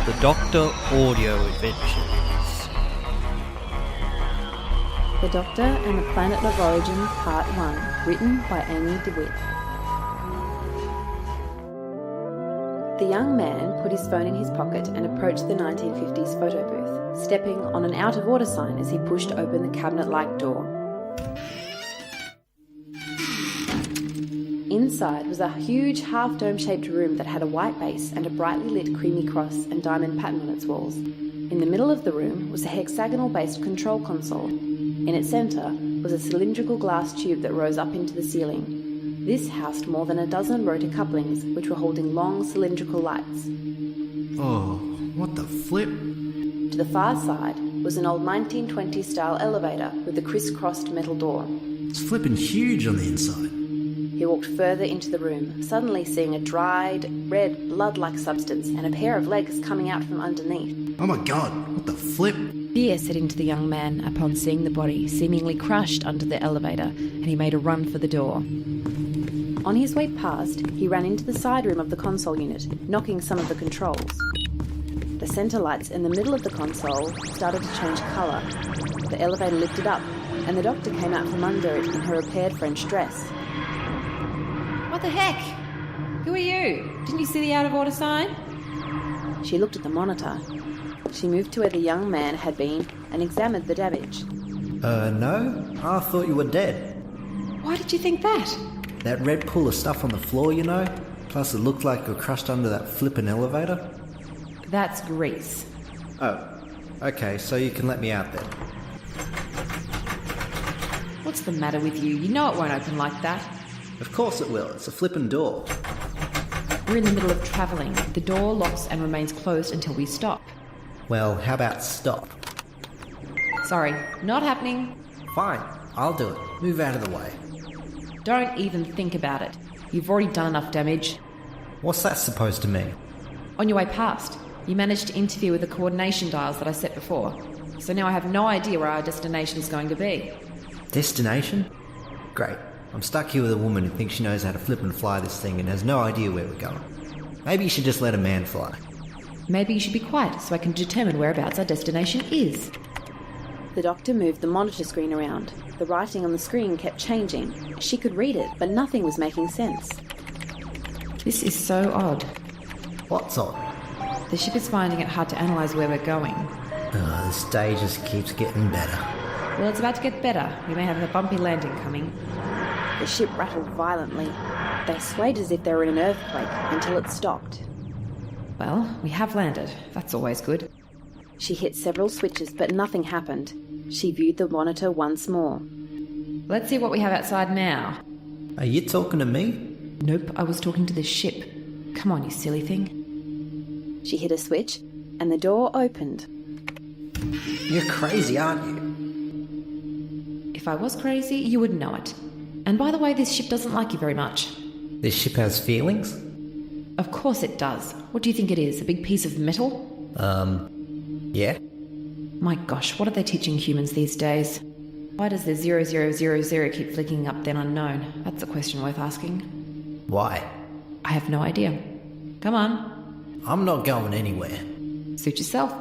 The Doctor Audio Adventures. The Doctor and the Planet of Origin, Part 1, written by Amy de Witt. The young man put his phone in his pocket and approached the 1950s photo booth, stepping on an out-of-order sign as he pushed open the cabinet-like door. Inside was a huge half-dome-shaped room that had a white base and a brightly lit creamy cross and diamond pattern on its walls. In the middle of the room was a hexagonal-based control console. In its centre was a cylindrical glass tube that rose up into the ceiling. This housed more than a dozen rotor couplings, which were holding long cylindrical lights. Oh, what the flip? To the far side was an old 1920s-style elevator with a criss-crossed metal door. It's flipping huge on the inside. He walked further into the room, suddenly seeing a dried, red, blood-like substance and a pair of legs coming out from underneath. Oh my god, what the flip? Fear set into the young man upon seeing the body, seemingly crushed under the elevator, and he made a run for the door. On his way past, he ran into the side room of the console unit, knocking some of the controls. The centre lights in the middle of the console started to change colour. The elevator lifted up, and the Doctor came out from under it in her repaired French dress. What the heck? Who are you? Didn't you see the out-of-order sign? She looked at the monitor. She moved to where the young man had been and examined the damage. No? I thought you were dead. Why did you think that? That red pool of stuff on the floor, you know? Plus it looked like you were crushed under that flippin' elevator. That's grease. Oh, okay, so you can let me out then. What's the matter with you? You know it won't open like that. Of course it will, it's a flippin' door. We're in the middle of travelling. The door locks and remains closed until we stop. Well, how about stop? Sorry, not happening. Fine, I'll do it. Move out of the way. Don't even think about it. You've already done enough damage. What's that supposed to mean? On your way past, you managed to interfere with the coordination dials that I set before. So now I have no idea where our destination is going to be. Destination? Great. I'm stuck here with a woman who thinks she knows how to flip and fly this thing and has no idea where we're going. Maybe you should just let a man fly. Maybe you should be quiet so I can determine whereabouts our destination is. The Doctor moved the monitor screen around. The writing on the screen kept changing. She could read it, but nothing was making sense. This is so odd. What's odd? The ship is finding it hard to analyse where we're going. This day just keeps getting better. Well, it's about to get better. We may have a bumpy landing coming. The ship rattled violently. They swayed as if they were in an earthquake until it stopped. Well, we have landed. That's always good. She hit several switches, but nothing happened. She viewed the monitor once more. Let's see what we have outside now. Are you talking to me? Nope, I was talking to the ship. Come on, you silly thing. She hit a switch, and the door opened. You're crazy, aren't you? If I was crazy, you would know it. And by the way, this ship doesn't like you very much. This ship has feelings? Of course it does. What do you think it is, a big piece of metal? Yeah. My gosh, what are they teaching humans these days? Why does the 0000 keep flicking up then unknown? That's a question worth asking. Why? I have no idea. Come on. I'm not going anywhere. Suit yourself.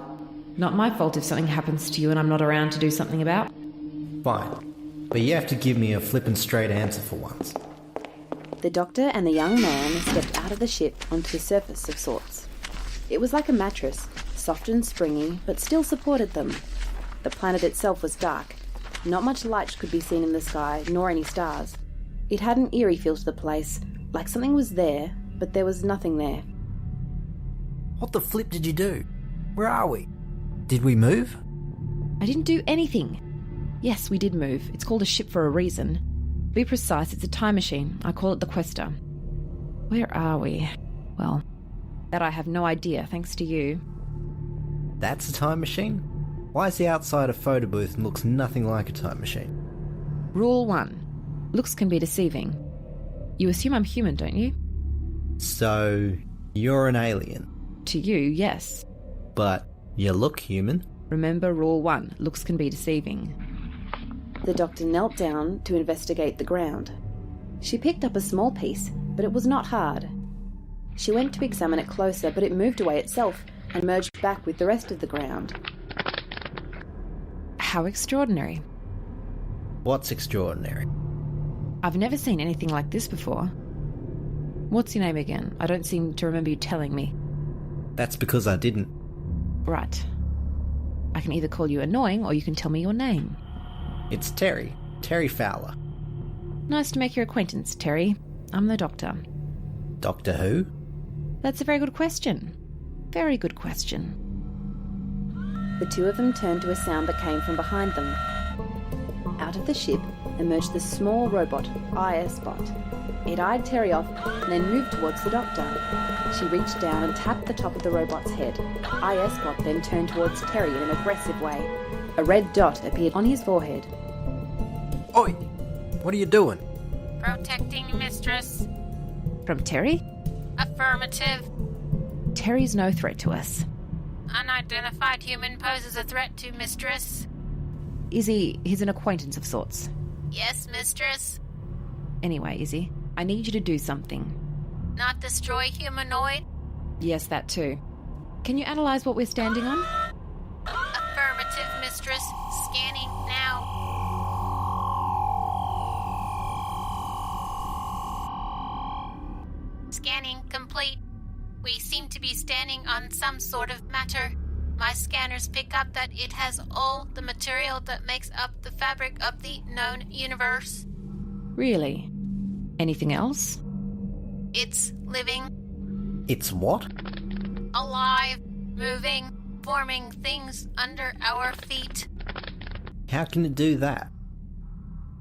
Not my fault if something happens to you and I'm not around to do something about. Fine. But you have to give me a flippin' straight answer for once. The Doctor and the young man stepped out of the ship onto a surface of sorts. It was like a mattress, soft and springy, but still supported them. The planet itself was dark. Not much light could be seen in the sky, nor any stars. It had an eerie feel to the place, like something was there, but there was nothing there. What the flip did you do? Where are we? Did we move? I didn't do anything. Yes, we did move. It's called a ship for a reason. To be precise, it's a time machine. I call it the Questr. Where are we? Well, that I have no idea, thanks to you. That's a time machine? Why is the outside a photo booth and looks nothing like a time machine? Rule 1. Looks can be deceiving. You assume I'm human, don't you? So, you're an alien? To you, yes. But you look human. Remember Rule 1. Looks can be deceiving. The Doctor knelt down to investigate the ground. She picked up a small piece, but it was not hard. She went to examine it closer, but it moved away itself, and merged back with the rest of the ground. How extraordinary. What's extraordinary? I've never seen anything like this before. What's your name again? I don't seem to remember you telling me. That's because I didn't. Right. I can either call you annoying or you can tell me your name. It's Terry. Terry Fowler. Nice to make your acquaintance, Terry. I'm the doctor. Doctor Who? That's a very good question. Very good question. The two of them turned to a sound that came from behind them. Out of the ship emerged the small robot, IS-Bot. It eyed Terry off and then moved towards the doctor. She reached down and tapped the top of the robot's head. IS-Bot then turned towards Terry in an aggressive way. A red dot appeared on his forehead. Oi! What are you doing? Protecting Mistress. From Terry? Affirmative. Terry's no threat to us. Unidentified human poses a threat to Mistress. He's an acquaintance of sorts. Yes, Mistress. Anyway, Izzy, I need you to do something. Not destroy humanoid. Yes, that too. Can you analyse what we're standing on? Affirmative, Mistress. Scanning now. Scanning complete. We seem to be standing on some sort of matter. My scanners pick up that it has all the material that makes up the fabric of the known universe. Really? Anything else? It's living, It's what? alive, moving, forming things under our feet. How can it do that?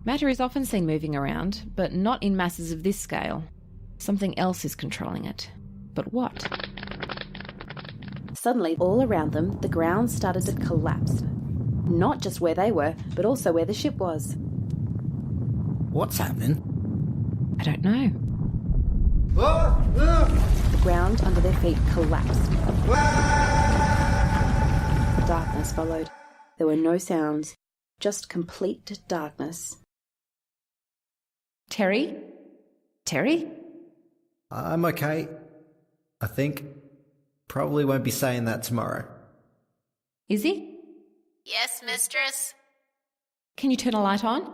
Matter is often seen moving around, but not in masses of this scale. Something else is controlling it. But what? Suddenly, all around them, the ground started to collapse. Not just where they were, but also where the ship was. What's happening? I don't know. The ground under their feet collapsed. Darkness followed. There were no sounds, just complete darkness. Terry? Terry? I'm okay. I think. Probably won't be saying that tomorrow. Izzy? Yes, Mistress. Can you turn a light on?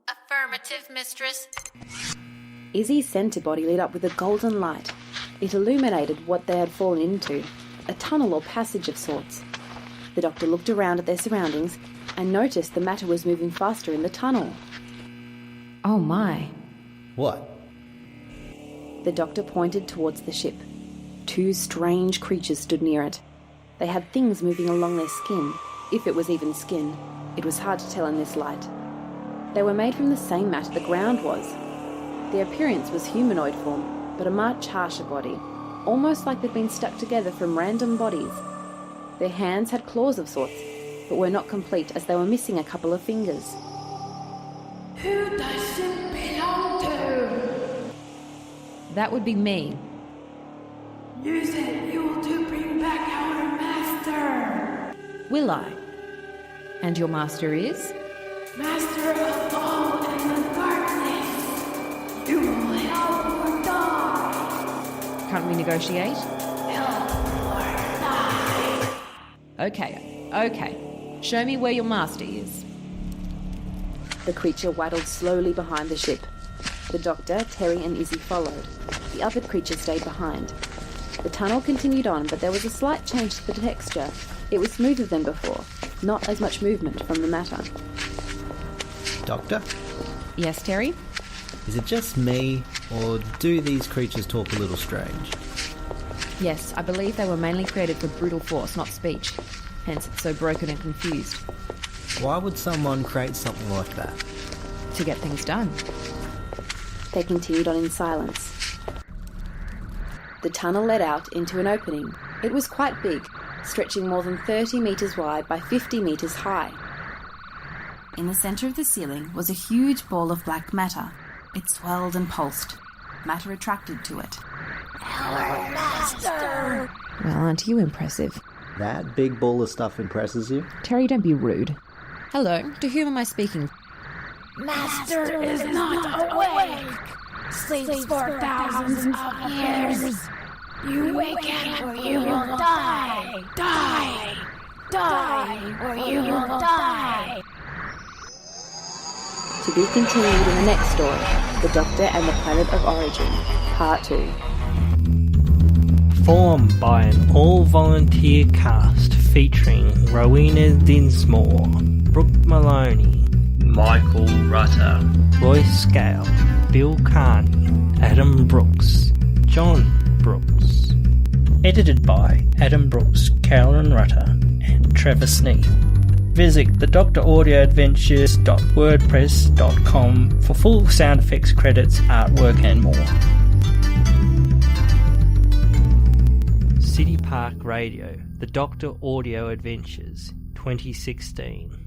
Affirmative, Mistress. Izzy's centre body lit up with a golden light. It illuminated what they had fallen into, a tunnel or passage of sorts. The doctor looked around at their surroundings and noticed the matter was moving faster in the tunnel. Oh my. What? The doctor pointed towards the ship. Two strange creatures stood near it. They had things moving along their skin, if it was even skin. It was hard to tell in this light. They were made from the same matter the ground was. Their appearance was humanoid form, but a much harsher body, almost like they'd been stuck together from random bodies. Their hands had claws of sorts, but were not complete as they were missing a couple of fingers. Who does it belong to? That would be me. Use it, you will to bring back our master. Will I? And your master is? Master of all and the darkness. You will help or die. Can't we negotiate? Help or die. Okay. Show me where your master is. The creature waddled slowly behind the ship. The doctor, Terry and Izzy followed. The other creature stayed behind. The tunnel continued on, but there was a slight change to the texture. It was smoother than before, not as much movement from the matter. Doctor? Yes, Terry? Is it just me, or do these creatures talk a little strange? Yes, I believe they were mainly created for brutal force, not speech. Hence it's so broken and confused. Why would someone create something like that? To get things done. They continued on in silence. The tunnel led out into an opening. It was quite big, stretching more than 30 metres wide by 50 metres high. In the centre of the ceiling was a huge ball of black matter. It swelled and pulsed. Matter attracted to it. Our master. Well, aren't you impressive? That big ball of stuff impresses you? Terry, don't be rude. Hello, to whom am I speaking? Master is not awake. Sleeps for thousands of years. You wake up or you will die! Die! Die or you will die! To be continued in the next story, The Doctor and the Planet of Origin, Part 2. Formed by an all-volunteer cast featuring Rowena Dinsmore, Brooke Maloney, Michael Rutter, Roy Scale, Bill Carney, Adam Brooks, John Brooks. Edited by Adam Brooks, Carolyn Rutter, and Trevor Sneed. Visit thedoctoraudioadventures.wordpress.com for full sound effects, credits, artwork and more. City Park Radio, The Doctor Audio Adventures, 2016.